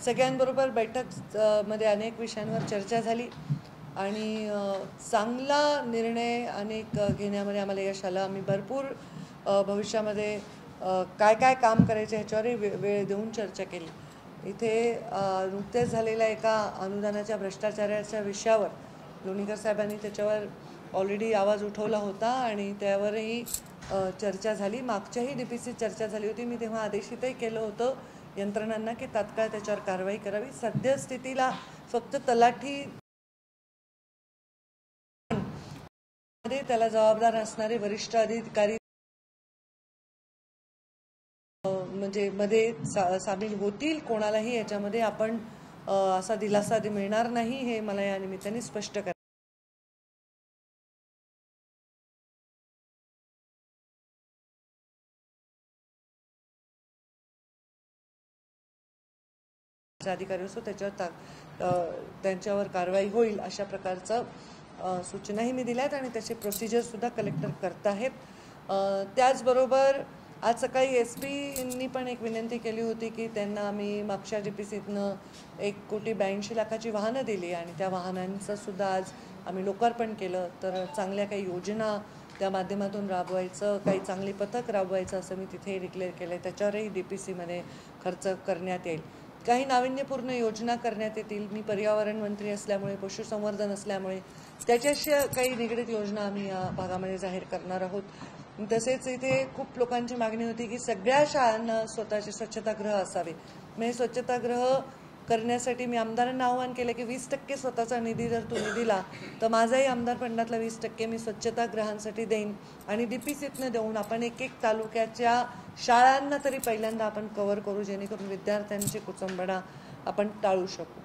सगळ्यांबरोबर बैठक मध्ये अनेक विषयांवर चर्चा झाली आणि चांगला निर्णय अनेक घेण्यामध्ये आम्हाला यश आलं. आम्ही भरपूर भविष्यामध्ये काय काय काम करायचे ह्याच्यावरही वेळ देऊन चर्चा केली. इथे नुकतेच झालेल्या एका अनुदानाच्या भ्रष्टाचाराच्या विषयावर लोणीकर साहेबांनी त्याच्यावर ऑलरेडी आवाज उठवला होता आणि त्यावरही चर्चा झाली. मागच्याही DPC चर्चा झाली होती. मी तेव्हा आदेशितही केलं होतं यंत्रणांना की तात्काळ त्याच्यावर कारवाई करावी. सद्यस्थितीला फक्त तलाठी त्याला जबाबदार असणारे वरिष्ठ अधिकारी म्हणजे मध्ये सामील होतील. कोणालाही याच्यामध्ये आपण असा दिलासा मिळणार नाही हे मला या निमित्ताने स्पष्ट करायचं. अधिकारी असो त्यांच्यावर कारवाई होईल अशा प्रकारचं सूचनाही मी दिल्यात आणि त्याचे प्रोसिजरसुद्धा कलेक्टर करत आहेत. त्याचबरोबर आज सकाळी SP पण एक विनंती केली होती की त्यांना आम्ही मागच्या DPCतनं 1,82,00,000 वाहनं दिली आणि त्या वाहनांचं सुद्धा आज आम्ही लोकार्पण केलं. तर चांगल्या काही योजना त्या माध्यमातून राबवायचं, काही चांगली पथक राबवायचं असं मी तिथे डिक्लेअर केलं आहे. त्याच्यावरही DPCमध्ये खर्च करण्यात येईल. काही नाविन्यपूर्ण योजना करण्यात येतील. मी पर्यावरण मंत्री असल्यामुळे, पशुसंवर्धन असल्यामुळे त्याच्याशी काही निगडीत योजना आम्ही या भागामध्ये जाहीर करणार आहोत. तसेच इथे खूप लोकांची मागणी होती की सगळ्या शाळांना स्वतःचे स्वच्छतागृह असावे. म्हणजे स्वच्छतागृह करण्यासाठी मी आमदारांना आवाहन केलं की 20% स्वतःचा निधी जर तुम्ही दिला तर माझाही आमदार फंडातला 20% मी स्वच्छतागृहांसाठी देईन आणि DPCतनं देऊन आपण एक तालुक्याच्या शाळांना तरी पहिल्यांदा आपण कव्हर करू, जेणेकरून विद्यार्थ्यांची कुचंबणा आपण टाळू शकू.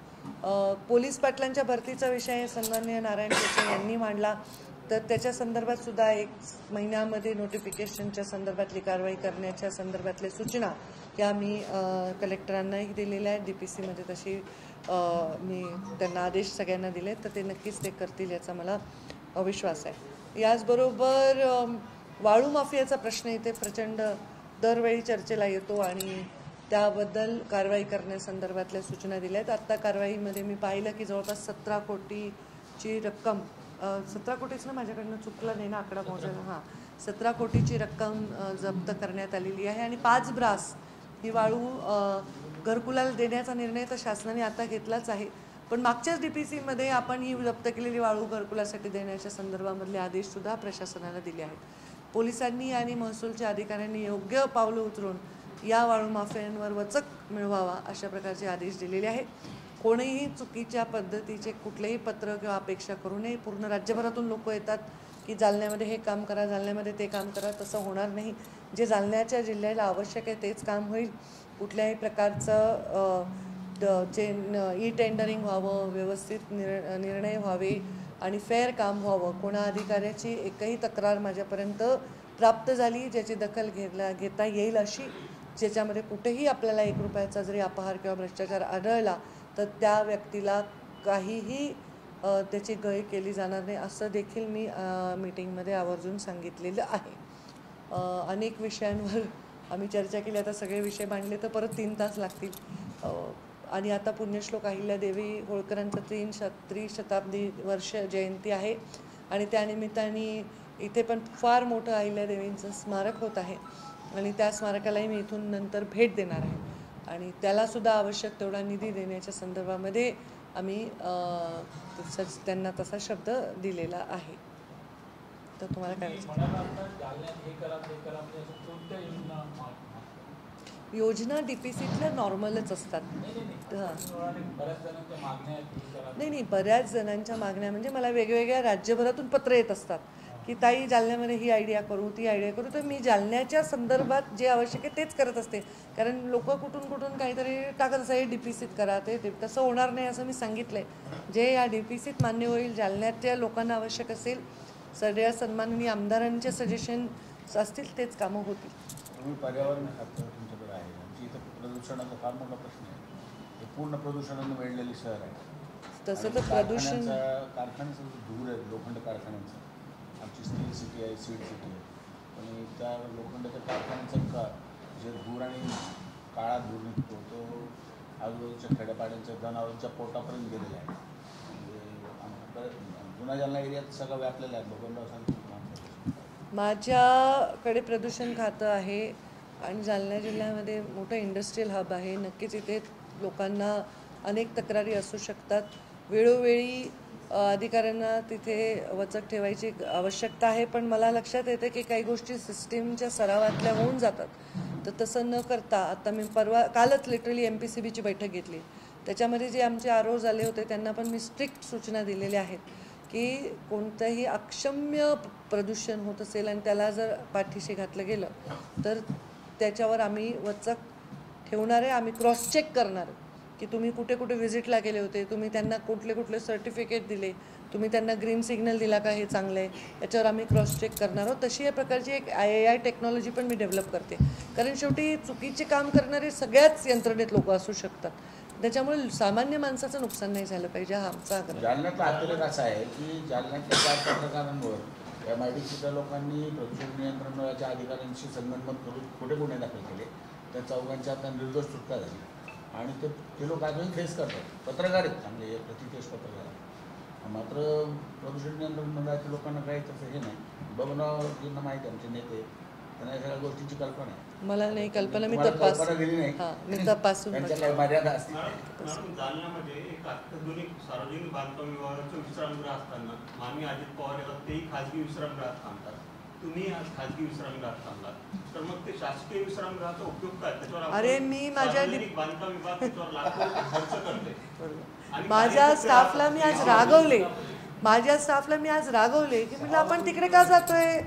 पोलीस पाटलांच्या भरतीचा विषय सन्माननीय नारायण टेके यांनी मांडला. तर त्याच्या संदर्भात सुद्धा 1 महिन्यामध्ये नोटिफिकेशनच्या संदर्भातली कारवाई करण्याच्या संदर्भातल्या सूचना या मी कलेक्टरांनाही दिलेल्या आहेत. DPCमध्ये तशी मी त्यांना आदेश सगळ्यांना दिले, तर ते नक्कीच ते करतील याचा मला विश्वास आहे. याचबरोबर वाळू माफियाचा प्रश्न इथे प्रचंड दरवेळी चर्चेला येतो आणि त्याबद्दल कारवाई करण्यासंदर्भातल्या सूचना दिल्या आहेत. आत्ता कारवाईमध्ये मी पाहिलं की जवळपास 17 कोटीची रक्कम 17 कोटीच ना, माझ्याकडनं चुकलं नाही ना आकडा मोजायला, 17 कोटीची रक्कम जप्त करण्यात आलेली आहे आणि 5 ब्रास ही वाळू घरकुलाला देण्याचा निर्णय तर शासनाने आता घेतलाच आहे. पण मागच्याच DPCमध्ये आपण ही जप्त केलेली वाळू घरकुलासाठी देण्याच्या संदर्भामधले आदेशसुद्धा प्रशासनाला दिले आहेत. पोलिसांनी आणि महसूलच्या अधिकाऱ्यांनी योग्य पावलं उचलून या वाळू माफियांवर वचक मिळवावा अशा प्रकारचे आदेश दिलेले आहेत. कोणीही चुकीच्या पद्धतीचे कुठलेही पत्र किंवा अपेक्षा करू नये. पूर्ण राज्यभरातून लोक येतात की जालन्यामध्ये हे काम करा, जालन्यामध्ये ते काम करा. तसं होणार नाही. जे जालन्याच्या जिल्ह्याला आवश्यक आहे तेच काम होईल. कुठल्याही प्रकारचं जे टेंडरिंग व्हावं, व्यवस्थित निर्णय व्हावे आणि फेअर काम व्हावं. कोणा अधिकाऱ्याची एकही तक्रार माझ्यापर्यंत प्राप्त झाली ज्याची दखल घेता येईल अशी, ज्याच्यामध्ये कुठेही आपल्याला 1 रुपयाचा जरी अपहार किंवा भ्रष्टाचार आढळला तर त्या व्यक्तीला काहीही त्याची गय केली जाणार नाही असं देखील मी मीटिंगमध्ये आवर्जून सांगितलेलं आहे. अनेक विषयांवर आम्ही चर्चा केली. आता सगळे विषय मांडले तर परत 3 तास लागतील. आणि आता पुण्यश्लोक अहिल्यादेवी होळकरांचं 3शताब्दी वर्ष जयंती आहे आणि त्यानिमित्ताने इथे पण फार मोठं अहिल्यादेवींचं स्मारक होत आहे आणि त्या स्मारकालाही मी इथून नंतर भेट देणार आहे आणि त्यालासुद्धा आवश्यक तेवढा निधी देण्याच्या संदर्भामध्ये आम्ही त्यांना तसा शब्द दिलेला आहे. तर तुम्हाला काय योजना DPCतल्या नॉर्मलच असतात. नाही, बऱ्याच जणांच्या मागण्या म्हणजे मला वेगवेगळ्या राज्यभरातून पत्र येत असतात की ताई जालन्यामध्ये ही आयडिया करू, ती आयडिया करू. तर मी जालन्याच्या संदर्भात जे आवश्यक आहे तेच करत असते. कारण लोक कुठून काहीतरी टाकत असं DPCत करा, ते तसं होणार नाही असं मी सांगितलं आहे. जे या DPCत मान्य होईल, जालन्याच्या लोकांना आवश्यक असेल, सगळ्या सन्माननीय आमदारांचे सजेशन असतील तेच कामं होतील. पर्यावरण खातं तुमच्याकडे आहे. आमची इथं प्रदूषणाचा फार मोठा प्रश्न आहे. हे पूर्ण प्रदूषणाने वेढलेले शहर आहे. तसं तर प्रदूषण कारखान्याचं धूर आहे, लोखंड कारखान्यांचं. आमची स्टील सिटी आहे, सीड सिटी आहे. आणि त्या लोखंडाच्या कारखान्याचं जे धूर आणि काळा धूर निघतो तो आजूबाजूच्या खेड्यापाड्यांच्या जनावरांच्या पोटापर्यंत गेलेलं आहे. म्हणजे जुना जालना एरियात सगळं व्यापलेलं आहे. बबनराव सांगतो माझ्याकडे प्रदूषण खातं आहे आणि जालना जिल्ह्यामध्ये मोठं इंडस्ट्रियल हब आहे. नक्कीच इथे लोकांना अनेक तक्रारी असू शकतात. वेळोवेळी अधिकाऱ्यांना तिथे वचक ठेवायची आवश्यकता आहे, पण मला लक्षात येते की काही गोष्टी सिस्टीमच्या सरावातल्या होऊन जातात. तर तसं न करता आता मी कालच लिटरली MPCBची बैठक घेतली. त्याच्यामध्ये जे आमचे आरोप झाले होते त्यांना पण मी स्ट्रिक्ट सूचना दिलेल्या आहेत की कोणतंही अक्षम्य प्रदूषण होत असेल आणि त्याला जर पाठीशी घातलं गेलं तर त्याच्यावर आम्ही वचक ठेवणार आहे. आम्ही क्रॉस चेक करणार की तुम्ही कुठे कुठे व्हिजिटला गेले होते, तुम्ही त्यांना कुठले कुठले सर्टिफिकेट दिले, तुम्ही त्यांना ग्रीन सिग्नल दिला का, हे चांगलं आहे, याच्यावर आम्ही क्रॉस चेक करणार आहोत. तशी या प्रकारची एक AI टेक्नॉलॉजी पण मी डेव्हलप करते, कारण शेवटी चुकीचे काम करणारे सगळ्याच यंत्रणेत लोक असू शकतात. त्याच्यामुळे सामान्य माणसाचं नुकसान नाही झालं पाहिजे, हा आमचा आग्रह. जालन्यातला अतिरेक असा आहे की जालन्यातल्या 4 पत्रकारांवर MIDCच्या लोकांनी प्रदूषण नियंत्रण विभागाच्या अधिकाऱ्यांशी संगनमत करून कुठे गुन्हे दाखल केले. त्या चौघांच्या आता निर्दोष सुटका झाली आणि ते लोक अजूनही फेस करतात. पत्रकार आहेत चांगले, प्रतिकेश पत्रकार. मात्र प्रदूषण नियंत्रण मंडळाच्या लोकांना काही तसं हे नाही. बबनरावजींना माहिती आहे, आमचे नेते, त्यांना सगळ्या गोष्टींची कल्पना आहे. मला नाही कल्पना, मी दिली नाही. मी तपासून त्यांच्या काही मर्यादा असतील. जालन्यामध्ये एक अत्याधुनिक सार्वजनिक बांधकाम विभागाचं विश्रामगृह असताना माननीय अजित पवार येतात, तेही खाजगी विश्रामगृहात थांबतात. तुम्ही आज खाजगी विश्रामगृहात थांबलात, तर मग ते शासकीय विश्रामगृहाचा उपयोग काय? त्याच्यावर अरे मी माझ्या बांधकाम विभाग त्याच्यावर लाखो खर्च करते. माझ्या स्टाफला मी आज रागवले, की म्हटलं आपण तिकडे का जातोय,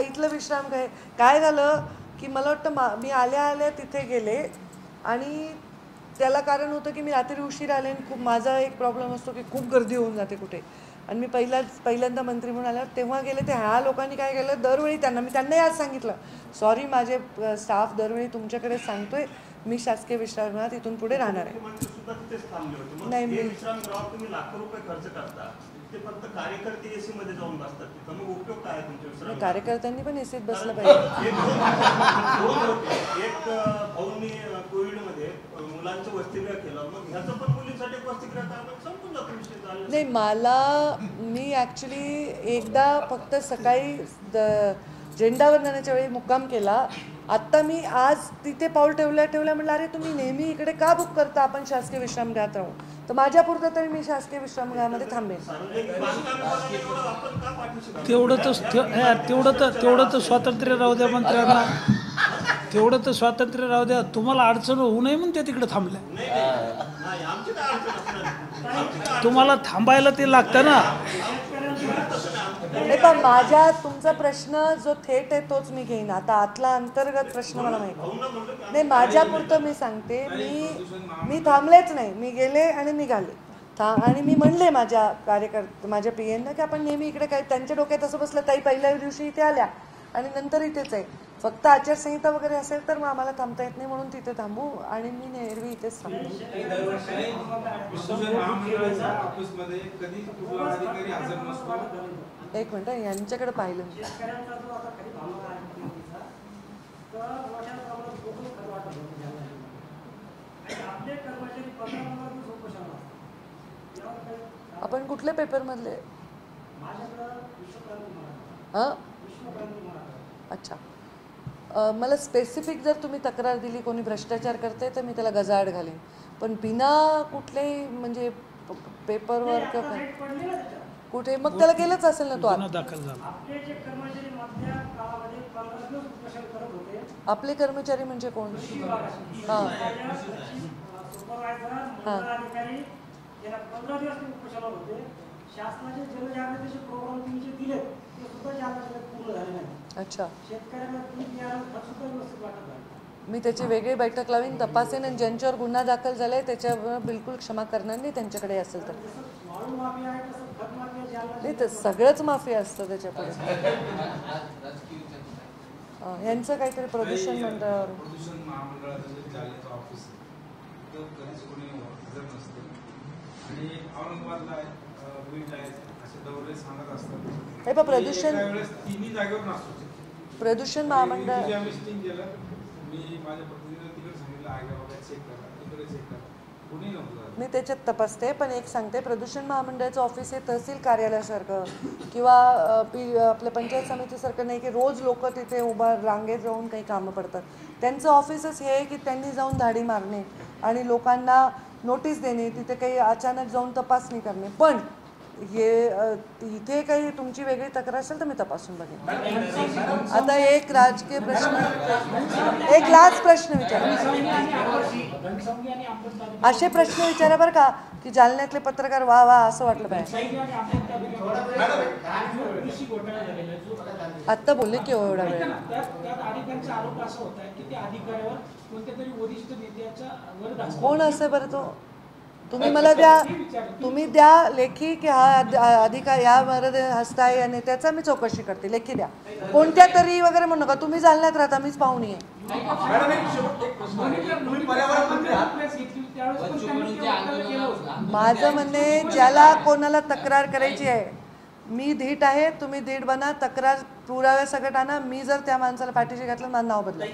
इथलं विश्रामगृह. काय झालं की मला वाटतं मी आल्या तिथे गेले आणि त्याला कारण होतं की मी रात्री उशीर आले आणि खूप माझा एक प्रॉब्लेम असतो की खूप गर्दी होऊन जाते कुठे. आणि मी पहिल्यांदा मंत्री म्हणून आल्यावर तेव्हा गेले. ते ह्या लोकांनी काय केलं, दरवेळी मी त्यांनाही आज सांगितलं, सॉरी माझे स्टाफ दरवेळी तुमच्याकडे सांगतोय, मी शासकीय विश्रामगृहात इथून पुढे राहणार आहे. नाही, विश्रामगृहावर तुम्ही लाखो रुपये खर्च करता, ते फक्त कार्यकर्ते AC मध्ये जाऊन बसतात, तिथं मग उपयोग काय तुमच्या विश्राम? कार्यकर्त्यांनी पण एसीत बसलं पाहिजे. एक भाऊंनी कोविडमध्ये मुलांचं वसतिगृह केलं, मग ह्याचं पण मुलींसाठी वसतिगृह करणं संपून जातो विषय. नाही, मी ॲक्च्युली एकदा फक्त सकाळी झेंडावंदनाच्या वेळी मुक्काम केला. आत्ता मी आज तिथे पाऊल ठेवल्या म्हटलं, अरे तुम्ही नेहमी इकडे का बुक करता, आपण शासकीय विश्रामगृहात राहू. तर माझ्यापुरतं तरी मी शासकीय विश्रामगृहामध्ये थांबेन. तेवढं तर स्वातंत्र्य राहू द्या मंत्र्यांना, तेवढं तर स्वातंत्र्य राहू द्या. तुम्हाला अडचण होऊ नये म्हणून ते तिकडे थांबल्या. तुम्हाला थांबायला ते लागतं ना. नाही, पण तुमचा प्रश्न जो थेट आहे तोच मी घेईन. आता आतला अंतर्गत प्रश्न मला माहिती नाही. माझ्यापुरतं मी सांगते, मी थांबलेच नाही, मी गेले आणि निघाले. आणि मी म्हणले माझ्या PA की आपण नेहमी इकडे काय, त्यांच्या डोक्यात असं बसलं, ताई पहिल्या दिवशी इथे आल्या आणि नंतर इथेच आहे, फक्त आचारसंहिता वगैरे असेल तर मग आम्हाला थांबता येत नाही म्हणून तिथे थांबू, आणि मी एरवी इथेच थांबू. एक मिनिट, यांच्याकडे पाहिलं आपण कुठल्या पेपर मधले? अच्छा, मला स्पेसिफिक जर तुम्ही तक्रार दिली कोणी भ्रष्टाचार करते तर मी त्याला गजाआड घालीन, पण बिना कुठलेही म्हणजे पेपरवर कुठे, मग त्याला केलंच असेल ना तो. दाखल झाला. आपले कर्मचारी म्हणजे कोण? हां हां अच्छा, मी त्याची वेगळी बैठक लावीन, तपासेन आणि ज्यांच्यावर गुन्हा दाखल झालाय त्याच्यावर बिलकुल क्षमा करणार नाही. त्यांच्याकडे असेल तर नाही, तर सगळंच माफिया असतं त्याच्यापुढे. यांचं काहीतरी प्रदूषण मंडळावर हे पण प्रदूषण महामंडळ. मी त्याच्यात तपासते, पण एक सांगते, प्रदूषण महामंडळाचं ऑफिस हे तहसील कार्यालयासारखं किंवा आपल्या पंचायत समितीसारखं नाही की रोज लोक तिथे उभा रांगेत जाऊन काही कामं पडतात. त्यांचं ऑफिसच हे आहे की त्यांनी जाऊन धाडी मारणे आणि लोकांना नोटीस देणे, तिथे काही अचानक जाऊन तपासणी करणे. पण हे इथे काही तुमची वेगळी तक्रार असेल तर मी तपासून बघेन. आता एक राजकीय प्रश्न, एक लास्ट प्रश्न विचारा, असे प्रश्न विचारा बरं का की जालन्यातले पत्रकार वा वा असं वाटलं पाहिजे. आत्ता बोलले की एवढा वेळ कोण असे बरं तो? तुम्ही मला द्या, तुम्ही द्या लेखी की हा अधिकार यावर हस्ताय या नेत्याचा, मी चौकशी करते. लेखी द्या, कोणत्या तरी वगैरे म्हणू नका. तुम्ही जालन्यात राहता, मीच पाहुणी आहे. माझं म्हणणे, ज्याला कोणाला तक्रार करायची आहे, मी धीट आहे, तुम्ही धीट बना, तक्रार पुराव्यासकट आणा. मी जर त्या माणसाला पाठीशी घातलं, माझं नाव बदला.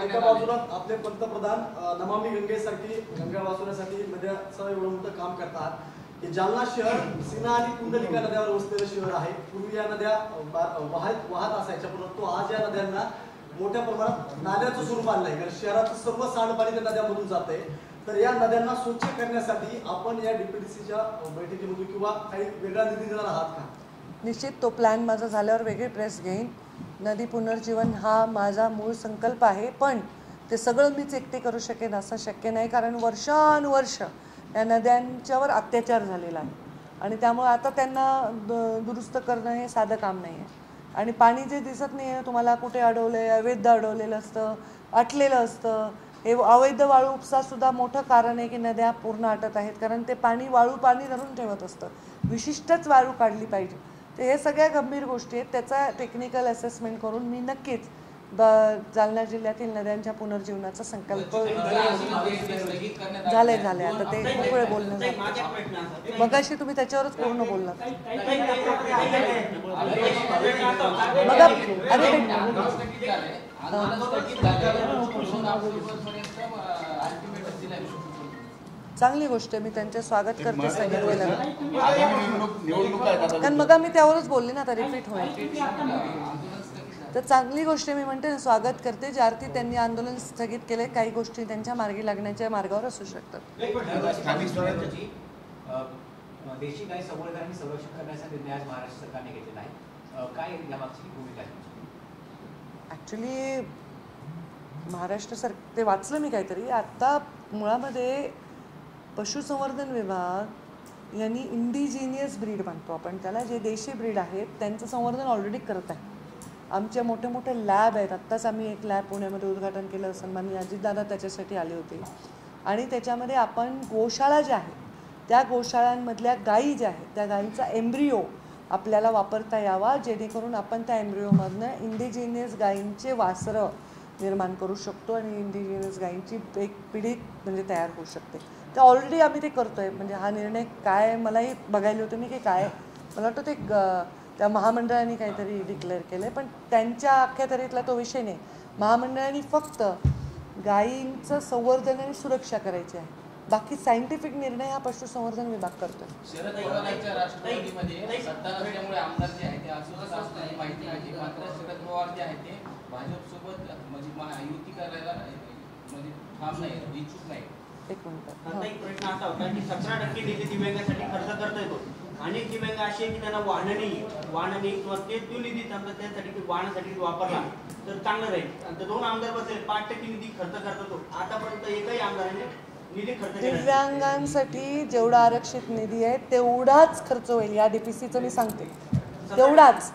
एका बाजूला आपले पंतप्रधान नमामि गंगेसाठी, गंगा वाचवण्यासाठी नद्याचं एवढं मोठं काम करतात की जालना शहर सीना आणि कुंडलिका नद्यावर वसलेलं शहर आहे. पूर्वी या नद्या वाहत असायच्या, परंतु आज या नद्यांना मोठ्या प्रमाणात नाल्याचं स्वरूप आणलंय, कारण शहराचं सर्व सांडपाणी त्या नद्यामधून जात आहे. तर या नद्यांना स्वच्छ करण्यासाठी आपण या डीपीडीसीच्या बैठकीमधून किंवा काही वेगळा निधी देणार आहात का? निश्चित तो प्लॅन माझा झाल्यावर वेगळी प्रेस घेईन. नदी पुनर्जीवन हा माझा मूळ संकल्प आहे, पण ते सगळं मीच एकटे करू शकेन असं शक्य नाही, कारण वर्षानुवर्ष या नद्यांच्यावर अत्याचार झालेला आहे आणि त्यामुळे आता त्यांना दुरुस्त करणं हे साधं काम नाही आहे. आणि पाणी जे दिसत नाही आहे तुम्हाला, कुठे अडवलं, अवैध अडवलेलं असतं, आटलेलं असतं. हे अवैध वाळू उपसासुद्धा मोठं कारण आहे की नद्या पूर्ण आटत आहेत, कारण ते पाणी वाळू पाणी धरून ठेवत असतं. विशिष्टच वाळू काढली पाहिजे. तर हे सगळ्या गंभीर गोष्टी आहेत. त्याचा टेक्निकल असेसमेंट करून मी नक्कीच जालना जिल्ह्यातील नद्यांच्या पुनर्जीवनाचा संकल्प झाले. आता ते खूप वेळ बोलणं झालं. मगाशी तुम्ही त्याच्यावरच पूर्ण बोललात. बघा, अरे चांगली गोष्ट आहे, मी त्यांचे स्वागत करते सांगितलेलं, कारण मग मी त्यावरच बोलले ना, आता रिपीट होईल. तर चांगली गोष्ट मी म्हणते, स्वागत करते. ज्या अर्थी त्यांनी आंदोलन स्थगित केले, काही गोष्टी त्यांच्या मार्गी लागण्याच्या मार्गावर असू शकतात. देशी गाय संवर्धन आणि संरक्षण करण्याचा निर्णय आज महाराष्ट्र सरकारने घेतलेला आहे. काय यामागची भूमिका आहे? ॲक्च्युली महाराष्ट्र ते वाचलं मी काहीतरी आत्ता. मुळामध्ये पशुसंवर्धन विभाग यांनी इंडिजिनियस ब्रीड म्हणतो आपण त्याला, जे देशी ब्रीड आहेत त्यांचं संवर्धन ऑलरेडी करत आहे. आमचे मोठे मोठे लॅब आहेत. आत्ताच आम्ही एक लॅब पुण्यामध्ये उद्घाटन केलं, सन्माननीय अजितदादा त्याच्यासाठी आले होते. आणि त्याच्यामध्ये आपण गोशाळा ज्या आहेत त्या गोशाळांमधल्या गायी ज्या आहेत त्या गायींचा एम्ब्रिओ आपल्याला वापरता यावा, जेणेकरून आपण त्या एम्ब्रिओमधनं इंडिजिनियस गायींचे वासरं निर्माण करू शकतो आणि इंडिजिनियस गायींची एक पिढी म्हणजे तयार होऊ शकते. तर ऑलरेडी आम्ही ते करतो आहे. म्हणजे हा निर्णय काय मलाही बघायला होतं मी की काय, मला वाटतं ते त्या महामंडळाने काहीतरी डिक्लेअर केलं आहे, पण त्यांच्या अख्ख्यातरीतला तो विषय नाही. महामंडळाने फक्त गायींचं संवर्धन आणि सुरक्षा करायची आहे, बाकी सायंटिफिक निर्णय हा पशुसंवर्धन विभाग करतो. शरद पवारांच्या राष्ट्रवादीमध्ये सत्ता नसल्यामुळे आमदार जे आहेत ते अस्वस्थ असल्याची माहिती आहे. मात्र शरद पवार जे आहेत ते भाजपसोबत म्हणजे युती करायला म्हणजे ठाम नाही, इच्छुक नाही. एक मिनिट. आता एक प्रश्न असा होता की 17% निधी दिव्यांगासाठी खर्च करता येतो. अनेक दिव्यांग असे की त्यांना वाहन नाही किंवा ते तो निधी त्यासाठी की वाहनासाठी वापरला तर चांगलं राहील. आणि 2 आमदार बसले 5% निधी खर्च करतो. आतापर्यंत एकही आमदाराने निधी खर्च केला. दिव्यांगांसाठी जेवढा आरक्षित निधी आहे तेवढाच खर्च होईल या डीपीसीचं, मी सांगते तेवढाच.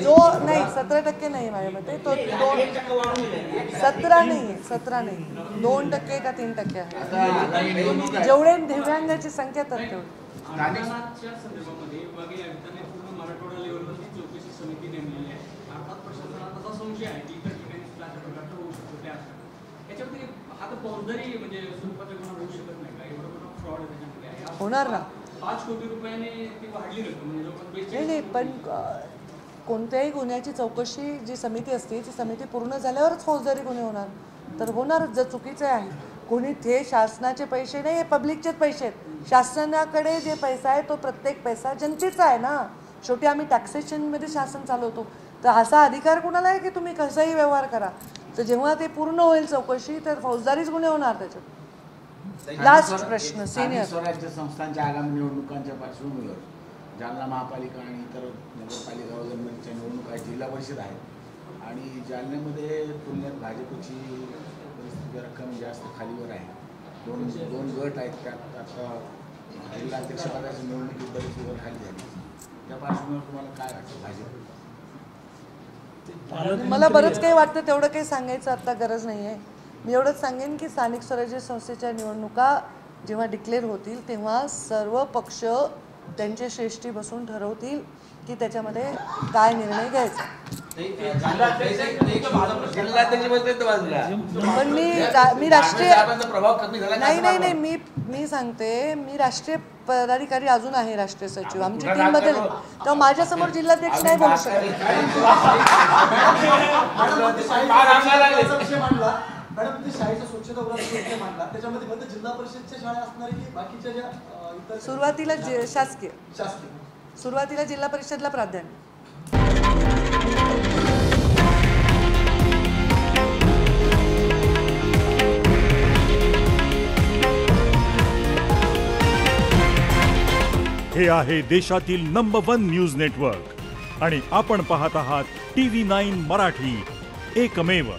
जो नाही 17% नाही माझ्या मते, तो 17 नाही 2% का 3% आहे. जेवढे दिव्यांगाची संख्या तर तेवढी. अनुदानाच्या संदर्भामध्ये मागे आयुक्तांनी पूर्ण मराठवाडा लेवलवरची चौकशी समिती नेमलेली आहे. अर्थात प्रशासनाला तसा संशय आहे की इतर ठिकाणी सुद्धा अशा प्रकारचं होऊ शकतो. त्या याच्यामध्ये हा तर फौजदारी म्हणजे स्वरूपाचा गुन्हा होऊ शकत नाही का? एवढं मोठा फ्रॉड आहे त्याच्यामध्ये. होणार ना. 5 कोटी रुपयाने ती वाढली रक्कम म्हणजे जवळपास नाही, पण कोणत्याही गुन्ह्याची चौकशी जी समिती असते ती समिती पूर्ण झाल्यावरच फौजदारी गुन्हे होणार. तर होणारच. जर चुकीचं आहे, कोणी ते शासनाचे पैसे नाही, हे पब्लिकचेच पैसे आहेत. शासनाकडे जे पैसा आहे तो प्रत्येक पैसा जनतेचा आहे ना. शेवटी आम्ही टॅक्सेशनमध्ये शासन चालवतो. तर असा अधिकार कुणाला आहे की तुम्ही कसाही व्यवहार करा. तर जेव्हा ते पूर्ण होईल चौकशी, तर फौजदारीच गुन्हे होणार त्याच्यात. लास्ट प्रश्न सिनियर. स्वराज्य संस्थांच्या आगामी निवडणुकांच्या पार्श्वभूमीवर जालना महापालिका आणि इतर नगरपालिका वगैरेच्या निवडणुका जिल्हा परिषद आहेत आणि जालन्यामध्ये तुलनेत भाजपची परिस्थिती जरा कमी जास्त खालीवर आहे. दोन गट आहेत. त्यात आता जिल्हा अध्यक्षपदाची निवडणुकीत बरीच वर खाली झाली. त्या पार्श्वभूमीवर तुम्हाला काय वाटतं भाजप? मला बरंच काही वाटतं, तेवढं काही सांगायचं आता गरज नाही आहे. मी एवढंच सांगेन की स्थानिक स्वराज्य संस्थेच्या निवडणुका जेव्हा डिक्लेअर होतील तेव्हा सर्व पक्ष त्यांचे श्रेष्ठी बसून ठरवतील की त्याच्यामध्ये काय निर्णय घ्यायचा. पण मी राष्ट्रीय नाही मी सांगते, मी राष्ट्रीय पदाधिकारी अजून आहे, राष्ट्रीय सचिव आमची टीम बदल. तर माझ्यासमोर जिल्हाध्यक्ष नाही बोलू शकत. मॅडम, ते शाळेच्या स्वच्छता विषय मांडला, त्याच्यामध्ये फक्त जिल्हा परिषदच्या शाळा असणार की बाकीच्या ज्या इतर? सुरुवातीला शासकीय, सुरुवातीला जिल्हा परिषदला प्राधान्य. हे आहे देशातील नंबर 1 न्यूज नेटवर्क आणि आपण पाहत आहात TV9 मराठी, एकमेव.